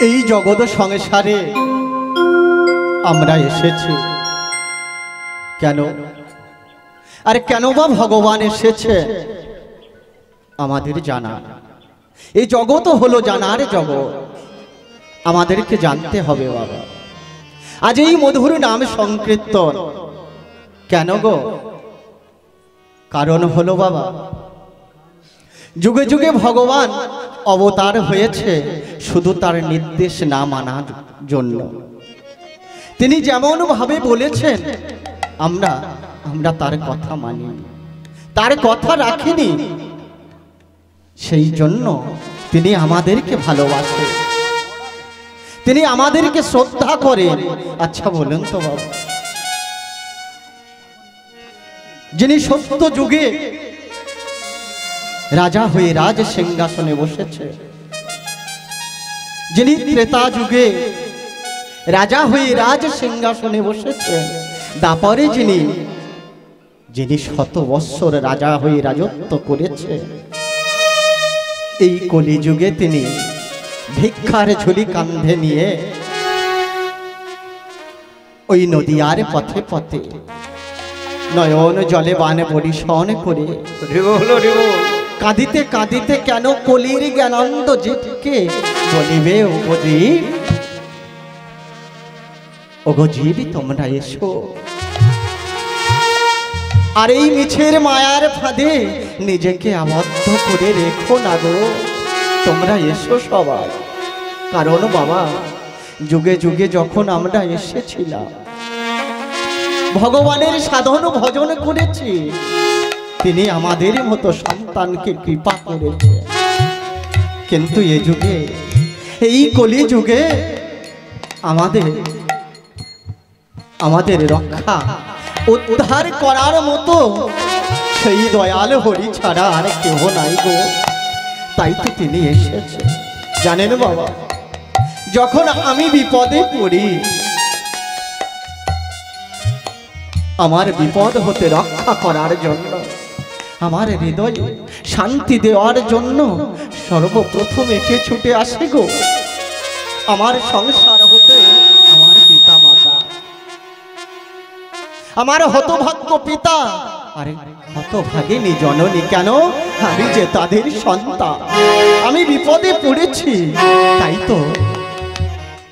এই জগৎ সংসারে আমরা এসেছি কেন? আর কেন বা ভগবান এসেছে আমাদের জানা। এই জগৎ হলো জানার জগৎ, আমাদেরকে জানতে হবে বাবা। আজ এই মধুর নাম সংকীর্তন কেন গো? কারণ হলো বাবা, যুগে যুগে ভগবান অবতার হয়েছে শুধু তার নির্দেশ না মানার জন্য। তিনি যেমন ভাবে বলেছেন আমরা তার কথা মানি, তার কথা রাখিনি। সেই জন্য তিনি আমাদেরকে ভালোবাসেন, তিনি আমাদেরকে শ্রদ্ধা করেন। আচ্ছা বলুন তো বাবা, যিনি সত্য যুগে রাজা হয়ে রাজ সিংহাসনে বসেছে, যিনি ত্রেতা যুগে রাজা হয়ে রাজ সিংহাসনে বসেছে, দাপরে যিনি শত বৎসর রাজা হয়ে রাজত্ব করেছে, এই কলিযুগে তিনি ভিক্ষার ঝুলি কাঁধে নিয়ে ওই নদীয়ার পথে পথে নয়ন জলে বান পরিশন করে কাঁদিতে কাঁদিতে কেন কলির জ্ঞানন্দ জীবকে বলিবে উপজীব, ওগো জীব তোমরা এসো। আর এই মিছের মায়ার ফাঁদে নিজেকে আবদ্ধ করে রেখো না গো, তোমরা এসো সবাই। কারণ বাবা, যুগে যুগে যখন আমরা এসেছিলাম ভগবানের সাধন ভজন করেছি, তিনি আমাদের মতো সন্তানকে কৃপা করেছে। কিন্তু এ যুগে, এই কলি যুগে আমাদের রক্ষা উদ্ধার করার মতো সেই দয়াল হরি ছাড়া আর কেহ নাই গো। তাই তো তিনি এসেছে। জানেন বাবা, যখন আমি বিপদে পড়ি, আমার বিপদ হতে রক্ষা করার জন্য, আমার হৃদয়ে শান্তি দেওয়ার জন্য সর্বপ্রথম একে ছুটে আসে গো আমার সংসার হতে আমার পিতা মাতা, আমার হতভাগ্য পিতা আরে হতভাগিনী জননী। কেন? আমি যে তাদের সন্তান, আমি বিপদে পড়েছি,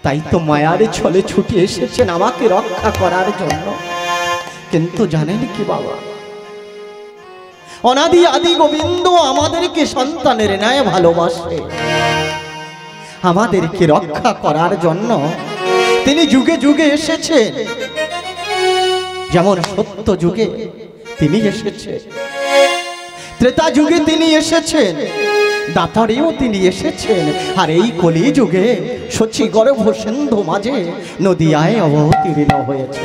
তাই তো মায়ার ছলে ছুটে এসেছেন আমাকে রক্ষা করার জন্য। কিন্তু জানেন কি বাবা, অনাদি আদি গোবিন্দ আমাদেরকে সন্তানের ন্যায় ভালোবাসে, আমাদেরকে রক্ষা করার জন্য তিনি যুগে যুগে এসেছেন। যেমন সত্য যুগে তিনি এসেছেন, ত্রেতা যুগে তিনি এসেছেন, দাপরেও তিনি এসেছেন, আর এই কলি যুগে শচী গর্ভ সিন্ধু মাঝে নদীয়ায় অবতীর্ণ হয়েছে।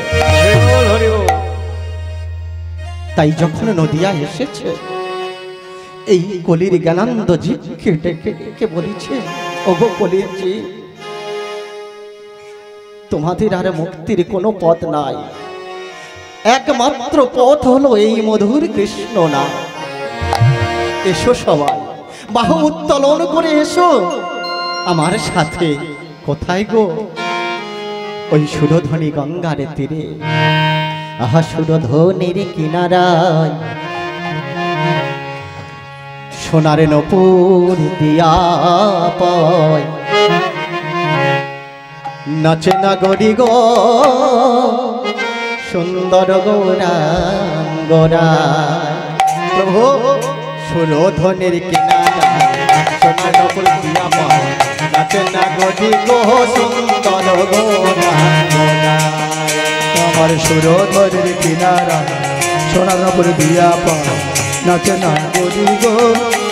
তাই যখন নদিয়া এসেছে, এই কলির জ্ঞানানন্দ জীবকে ডেকে ডেকে বলেছে, ওগো কলির জীব, তোমাদের আর মুক্তির কোনো পথ নাই, একমাত্র পথ হলো এই মধুর কৃষ্ণ নাম। এসো সবাই, বাহু উত্তোলন করে এসো আমার সাথে। কোথায় গো? ওই সুরধ্বনি গঙ্গার তীরে, আহা সুরধ্বনির কিনারায় সোনার নূপুর দিয়া পায় নাচে না গরি গো সুন্দর গৌরাঙ্গরায়। প্রভু, সুরধ্বনির কিনারায় সোনার নূপুর দিয়া পায় নাচে না গরি গো সুন্দর গৌরাঙ্গরায়। আমার সুরধ্বনির কিনারা সোনার নূপুর দিয়া পায় নাচে না গরি গো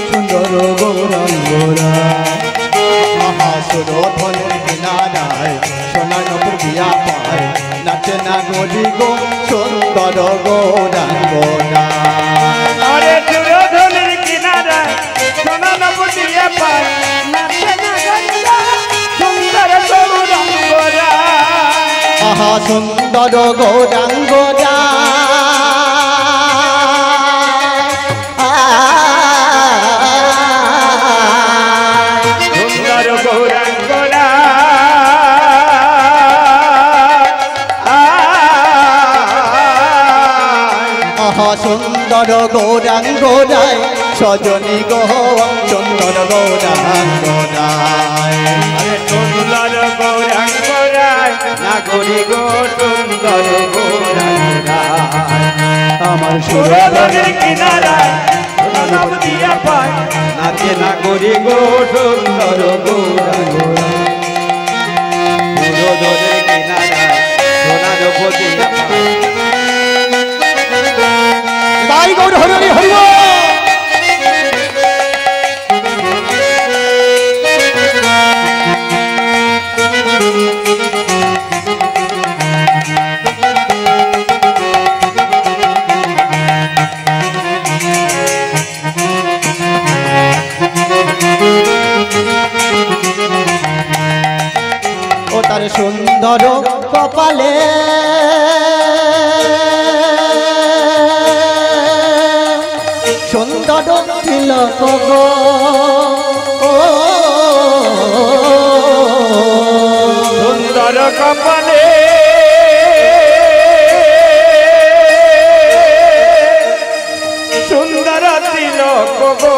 সুন্দর গৌরাঙ্গরায়। আহা সুরধ্বনির কিনারায় সোনার নূপুর দিয়া পায় নাচে না গরি গো সুন্দর গৌরাঙ্গরায়। আরে সুরধ্বনির কিনারায় সোনার নূপুর দিয়া পায় নাচে না গরি গো সুন্দর গৌরাঙ্গরায়। আহা সুন্দর গৌরাঙ্গরায়, সুন্দর গৌরাঙ্গরায়। সুন্দর গৌরাঙ্গ রায় সজনী গো সুন্দর গৌরাঙ্গ রায় আরে সুন্দর গৌরাঙ্গ রায় নাগরী গো সুন্দর গৌরাঙ্গ রায় আমার সুরধনের কিনারায় সোনা নব দিয়া পায় নাচে নাগরী গো সুন্দর গৌরাঙ্গ রায় সুরধনের কিনারায় সোনা নব দিয়া পায় তাই গৌর হরি হরি ও তার সুন্দর কপালে সুন্দর তিলক গো সুন্দর কপালে সুন্দর তিলক গো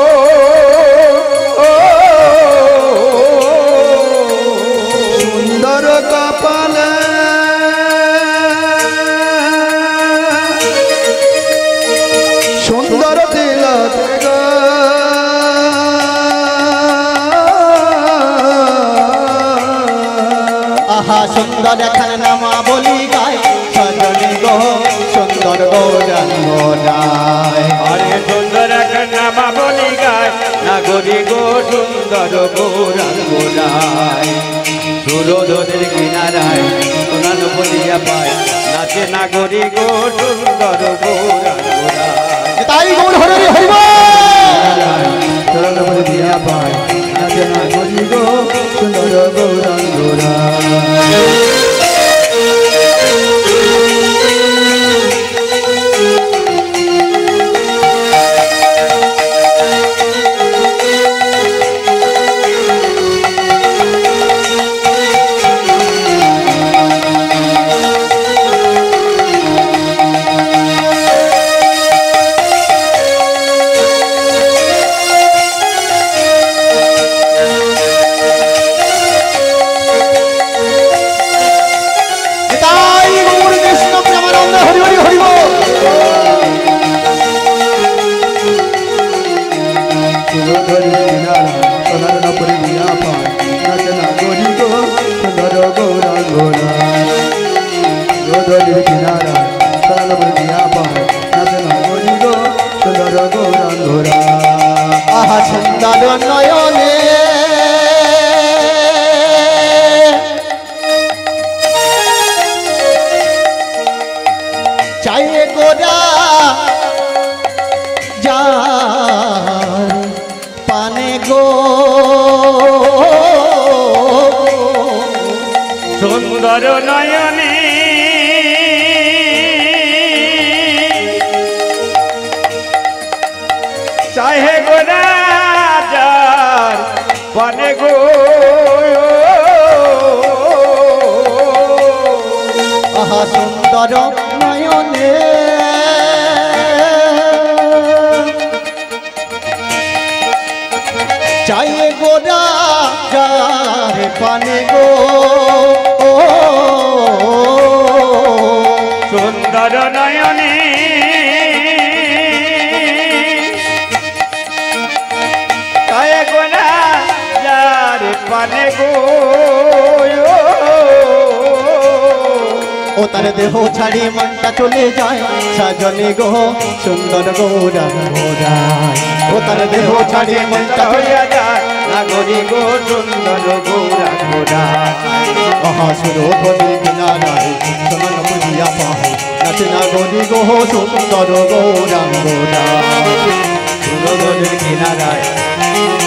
সুন্দর কপালে সুন্দর তিলক গো আহা সুন্দর এখানে নামা বলি গায় সজনী গো সুন্দর গৌরাঙ্গ রায় আরে সুন্দর নামা বলি গায় নাগরী গো সুন্দর গৌরাঙ্গ রায় সুরধনের কিনারায় সোনা নব দিয়া পায় নাচে নাগরী গো সুন্দর গৌরাঙ্গ রায় তাই গৌর হরি হরি সোনা নব দিয়া পায় নাচে নাগরী গো সুন্দর গৌরাঙ্গ রায় আহা সুন্দর নয়নে চাইলে গোরা যার পানে গো সুন্দর নয়নে চাহে গো রাজার পানে গো আহা সুন্দর নয়নে চাইলে গোরা যার পানে গো সুন্দর নয়নে চাহে গো রাজার পানে গো ও তার দেহ ছাড়ি মনটা চলে যায় সাজনী গো সুন্দর গৌরাঙ্গ রায় ও তার দেহ ছাড়ি মনটা হইয়া যায় নাগরী গো সুন্দর গৌরাঙ্গ রায় আহা সুরধনী কিনারায় সোনার বুঝিয়া পায় নাচে নাগরী গো সুন্দর গৌরাঙ্গ রায় সুরধনের কিনারায়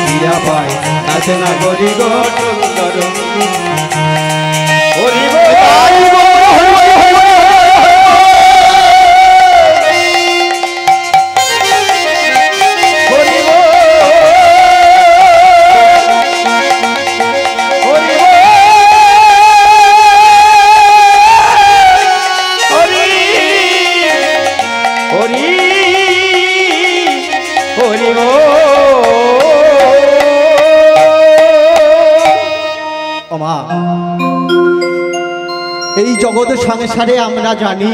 দিয়া পায় নাচে নাগরী গো সুন্দর হরি হরি মা, এই জগৎ সংসারে আমরা জানি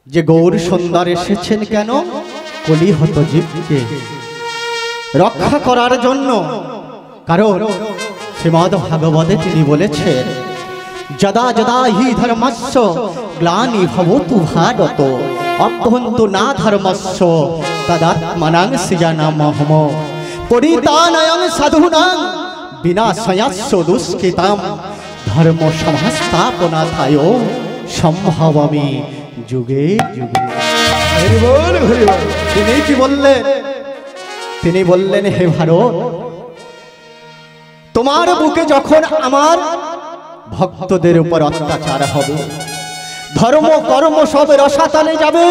যে গৌর সুন্দর এসেছেন কেন? কলিহত জীবকে রক্ষা করার জন্য। কারণ শ্রীমদ্ ভাগবতে তিনি বলেছেন, যদা যদা হি ধর্মস্য গ্লানি ভবতু ভারত অভ্যন্তু না ধর্মস্য তদাত্মনাং সৃজানামহম পরিত্রাণায় সাধূনাং বিনাশাস্য দুষ্কৃতাম ধর্ম সংস্থাপনার্থায় সম্ভবামি যুগে যুগে। তিনি কি বললেন? তিনি বললেন, হে ভারত, তোমার বুকে যখন আমার ভক্তদের উপর অত্যাচার হবে, ধর্ম কর্ম সব রসাতলে যাবে,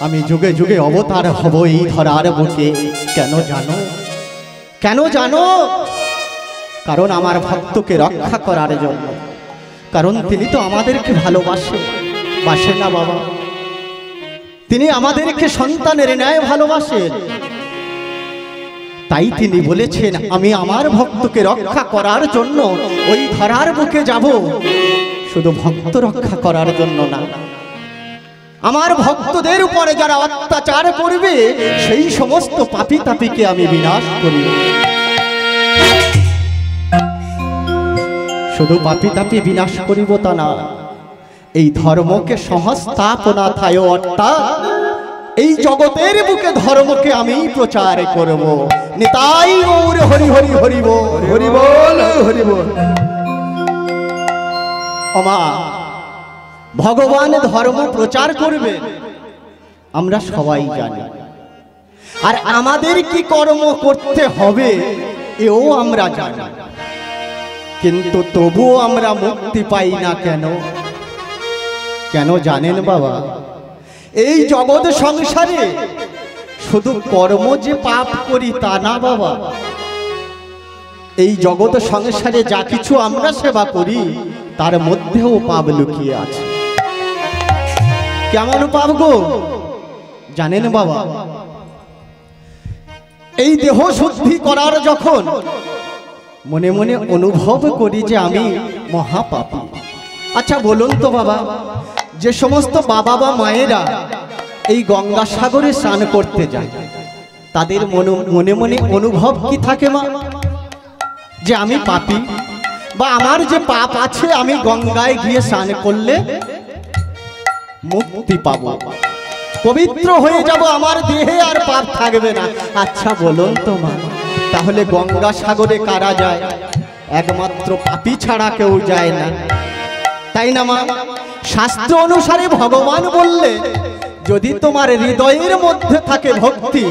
আমি যুগে যুগে অবতার হব এই ধরার বুকে। কেন জানো? কেন জানো? কারণ আমার ভক্তকে রক্ষা করার জন্য। কারণ তিনি তো আমাদেরকে ভালোবাসেন, বাসেন না বাবা? তিনি আমাদেরকে সন্তানের ন্যায় ভালোবাসেন। তাই তিনি বলেছেন, আমি আমার ভক্তকে রক্ষা করার জন্য ওই ধরার বুকে যাব। শুধু ভক্ত রক্ষা করার জন্য না, আমার ভক্তদের উপরে যারা অত্যাচার করবে সেই সমস্ত পাপী তাপীকে আমি বিনাশ করি। শুধু পাপী তাপী বিনাশ করিব তা না, এই ধর্মকে সংস্থাপনার্থায় অর্থাৎ এই জগতের বুকে ধর্মকে আমি প্রচার করব। নিতাই গৌর হরি হরি হরি বল, হরি বল, হরি বল। ওমা, ভগবান ধর্ম প্রচার করবে আমরা সবাই জানি, আর আমাদের কি কর্ম করতে হবে এও আমরা জানি। কিন্তু তবুও আমরা মুক্তি পাই না কেন? কেন জানেন বাবা? এই জগৎ সংসারে শুধু কর্ম যে পাপ করি তা না বাবা, এই জগৎ সংসারে যা কিছু আমরা সেবা করি তার মধ্যেও পাপ লুকিয়ে আছে। কেমন পাপ গো জানেন বাবা? এই দেহ শুদ্ধি করার যখন মনে মনে অনুভব করি যে আমি মহাপাপী। আচ্ছা বলুন তো বাবা, যে সমস্ত বাবা বা মায়েরা এই গঙ্গাসাগরে স্নান করতে যায় তাদের মনে মনে অনুভব কি থাকে মা? যে আমি পাপী, বা আমার যে পাপ আছে আমি গঙ্গায় গিয়ে স্নান করলে মুক্তি পাবো, পবিত্র হয়ে যাব, আমার দেহে আর পাপ থাকবে না। আচ্ছা বলুন তো মা, তাহলে গঙ্গাসাগরে কারা যায়? একমাত্র পাপী ছাড়া কেউ যায় না, তাই না মা? শাস্ত্র অনুসারে ভগবান বললে, যদি তোমার হৃদয়ের মধ্যে থাকে ভক্তি,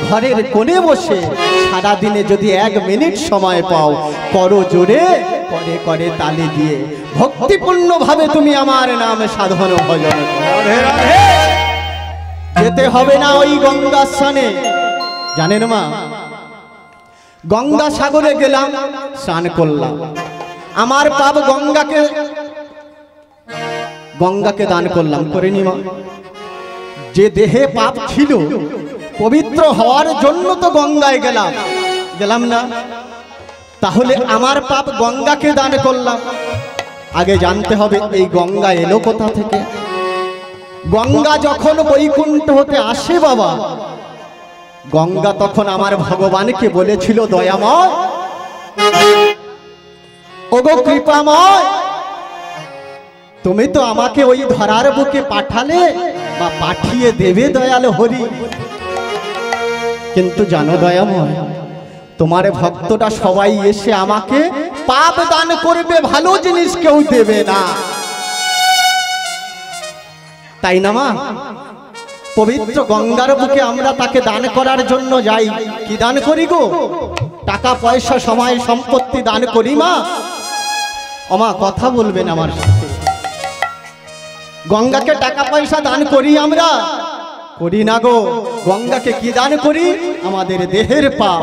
ঘরের কোণে বসে সারা দিনে যদি 1 মিনিট সময় পাও, করো জোরে, করে করে তালি দিয়ে ভক্তিপূর্ণ ভাবে তুমি আমার নাম সাধন ভজন করো। যেতে হবে না ওই গঙ্গা স্নানে। জানেন মা, গঙ্গা সাগরে গেলাম, স্নান করলাম, আমার পাপ গঙ্গাকে দান করলাম, করিনি মা? যে দেহে পাপ ছিল পবিত্র হওয়ার জন্য তো গঙ্গায় গেলাম না? তাহলে আমার পাপ গঙ্গাকে দান করলাম। আগে জানতে হবে এই গঙ্গা এলো কোথা থেকে। গঙ্গা যখন বৈকুণ্ঠ হতে আসে বাবা, গঙ্গা তখন আমার ভগবানকে বলেছিল, দয়াময়, ওগো কৃপাময়, তুমি তো আমাকে ওই ধরার বুকে পাঠালে বা পাঠিয়ে দেবে দয়াল হরি, কিন্তু জানো দয়াময়, তোমার ভক্তটা সবাই এসে আমাকে পাপ দান করবে, ভালো জিনিস কেউ দেবে না, তাই না মা? পবিত্র গঙ্গার বুকে আমরা তাকে দান করার জন্য যাই। কি দান করি গো? টাকা পয়সা, সময় সম্পত্তি দান করি মা? ওমা কথা বলবেন আমার সাথে। গঙ্গাকে টাকা পয়সা দান করি আমরা? করি না গো। গঙ্গাকে কি দান করি? আমাদের দেহের পাপ।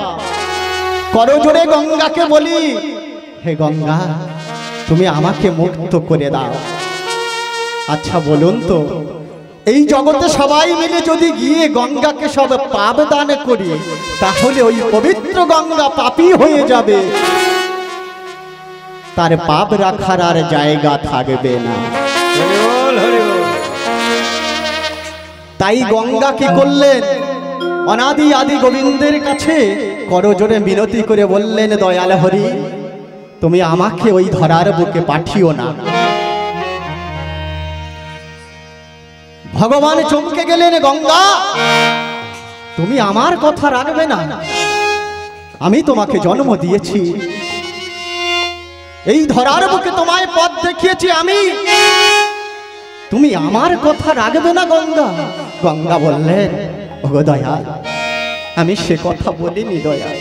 করো জোরে গঙ্গাকে বলি, হে গঙ্গা, তুমি আমাকে মুক্ত করে দাও। আচ্ছা বলুন তো, এই জগতে সবাই মিলে যদি গিয়ে গঙ্গাকে সব পাপ দান করি, তাহলে ওই পবিত্র গঙ্গা পাপী হয়ে যাবে, তার পাপ রাখার আর জায়গা থাকবে না। হরি বল, হরি বল। তাই গঙ্গা কি করলেন, অনাদি আদি গোবিন্দের কাছে করজোড়ে মিনতি করে বললেন, দয়াল হরি, তুমি আমাকে ওই ধরার বুকে পাঠিও না। ভগবান চমকে গেলেন, গঙ্গা তুমি আমার কথা রাখবে না? আমি তোমাকে জন্ম দিয়েছি, এই ধরার বুকে তোমায় পথ দেখিয়েছি আমি, তুমি আমার কথা রাখবে না গঙ্গা? গঙ্গা বললেন, ওগো দয়াল, আমি সে কথা বলিনি দয়াল,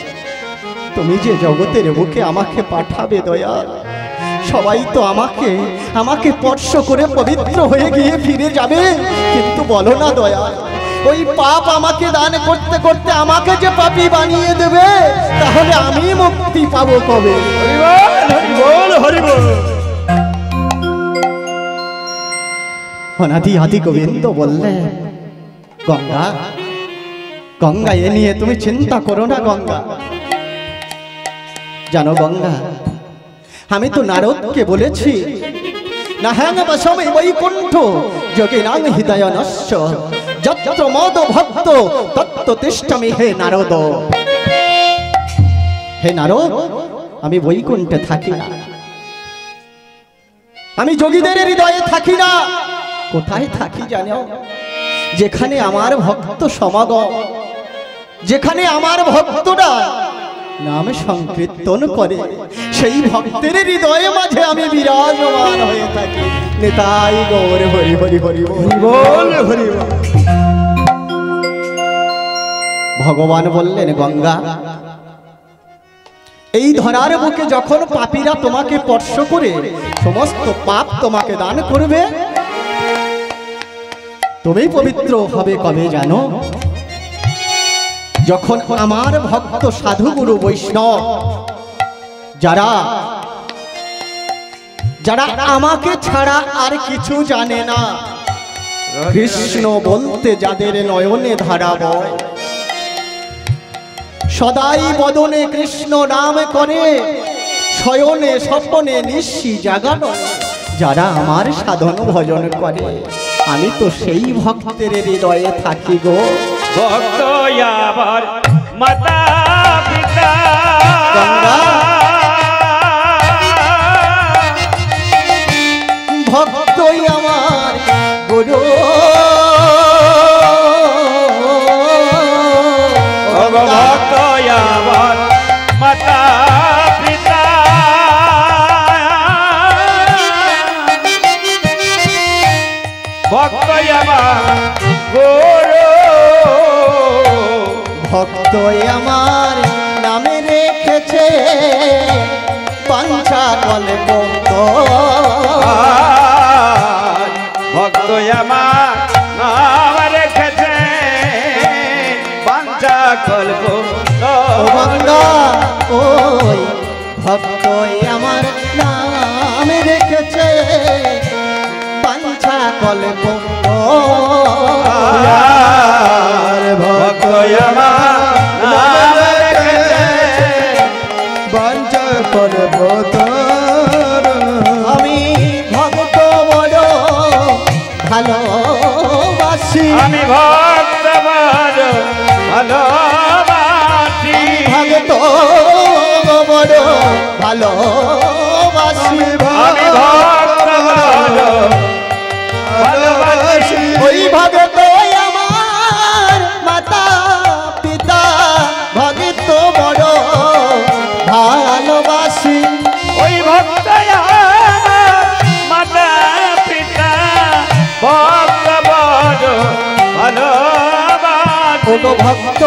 তুমি যে জগতের বুকে আমাকে পাঠাবে দয়াল, সবাই তো আমাকে স্পর্শ করে পবিত্র হয়ে গিয়ে ফিরে যাবে, কিন্তু বলো না দয়াল, ওই পাপ আমাকে দান করতে করতে আমাকে যে পাপী বানিয়ে দেবে, তাহলে আমি মুক্তি পাবো কবে? হরি বল, হরি বল, হরি বল। অনাদি আদি গোবিন্দ বললেন, গঙ্গা গঙ্গা এ নিয়ে তুমি চিন্তা করো না গঙ্গা। জানো গঙ্গা, আমি তো নারদকে বলেছি, না হ্যাঁ বসমে বৈকুণ্ঠ যোগিনাং হৃদয়নস্য যত্র মদ ভক্ত তত্ত্ব তিষ্ঠমি হে নারদ। হে নারদ, আমি বৈকুণ্ঠে থাকি না, আমি যোগীদের হৃদয়ে থাকি না। কোথায় থাকি জানো? যেখানে আমার ভক্ত সমাগম, যেখানে আমার ভক্তরা নাম সংকীর্তন করে, সেই ভক্তের হৃদয়ে মাঝে আমি বিরাজমান হয়ে থাকি। নিতাই গৌর হরি হরি হরি হরি বল, হরি বল। ভগবান বললেন, গঙ্গা এই ধরার বুকে যখন পাপীরা তোমাকে স্পর্শ করে সমস্ত পাপ তোমাকে দান করবে, তুমি পবিত্র হবে কবে জানো? যখন আমার ভক্ত সাধু গুরু বৈষ্ণব যারা যারা আমাকে ছাড়া আর কিছু জানে না, কৃষ্ণ বলতে যাদের নয়নে ধারা বয়, সদাই বদনে কৃষ্ণ নাম করে, শয়নে স্বপ্নে নিশি জাগানো, যারা আমার সাধন ভজন করে, আমি তো সেই ভক্তের হৃদয়ে থাকি গো। ভক্ত আমার মাতা পিতা, গঙ্গা ভক্তই আমার গুরু, ভক্ত আমার মাতা পিতা, ভক্ত আমার গুরু, ভক্ত আমার নামে রেখেছে পাঞ্চা কল্প, ভক্ত আমার নাম রেখেছে পাঞ্চা কল্প। গঙ্গা ওই ভক্ত আমার নামে রেখেছে পাঞ্চা কল্প, ভক্ত আমার নাম রেখেছে পাঞ্চা কল্প। আমি ভক্ত বড় ভালোবাসি, আমি ভক্ত বড় ভালোবাসি, ভক্ত বড় ভালোবাসি, আমি ভক্ত বড় ভালোবাসি, ওই ভক্ত আমার মাতা পিতা ভক্ত বড় ভালোবাসি, ওই ভক্ত আমার মাতা পিতা ভক্ত বড় ভালোবাসি, ওগো ভক্ত